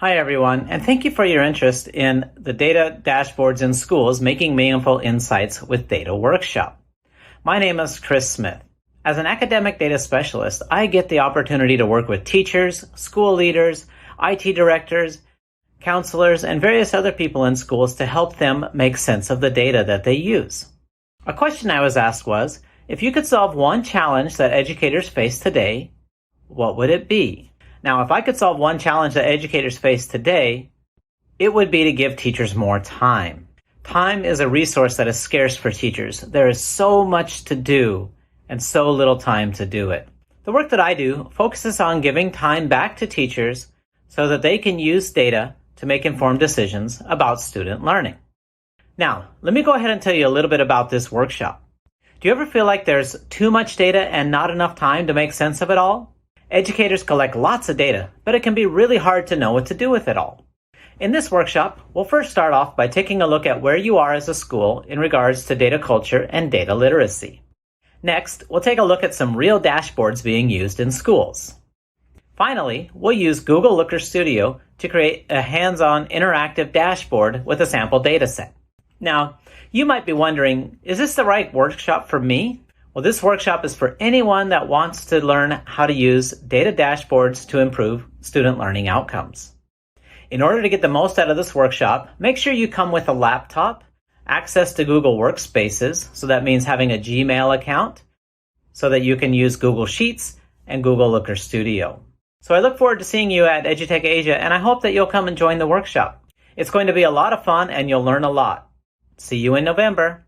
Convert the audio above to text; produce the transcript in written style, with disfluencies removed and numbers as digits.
Hi, everyone, and thank you for your interest in the Data Dashboards in Schools, Making Meaningful Insights with Data workshop. My name is Chris Smith. As an academic data specialist, I get the opportunity to work with teachers, school leaders, IT directors, counselors, and various other people in schools to help them make sense of the data that they use. A question I was asked was, if you could solve one challenge that educators face today, what would it be? Now, if I could solve one challenge that educators face today, it would be to give teachers more time. Time is a resource that is scarce for teachers. There is so much to do and so little time to do it. The work that I do focuses on giving time back to teachers so that they can use data to make informed decisions about student learning. Now, let me go ahead and tell you a little bit about this workshop. Do you ever feel like there's too much data and not enough time to make sense of it all? Educators collect lots of data, but it can be really hard to know what to do with it all. In this workshop, we'll first start off by taking a look at where you are as a school in regards to data culture and data literacy. Next, we'll take a look at some real dashboards being used in schools. Finally, we'll use Google Looker Studio to create a hands-on interactive dashboard with a sample data set. Now, you might be wondering, is this the right workshop for me? Well, this workshop is for anyone that wants to learn how to use data dashboards to improve student learning outcomes. In order to get the most out of this workshop, make sure you come with a laptop, access to Google Workspaces, so that means having a Gmail account, so that you can use Google Sheets and Google Looker Studio. So I look forward to seeing you at EDUtech Asia, and I hope that you'll come and join the workshop. It's going to be a lot of fun, and you'll learn a lot. See you in November.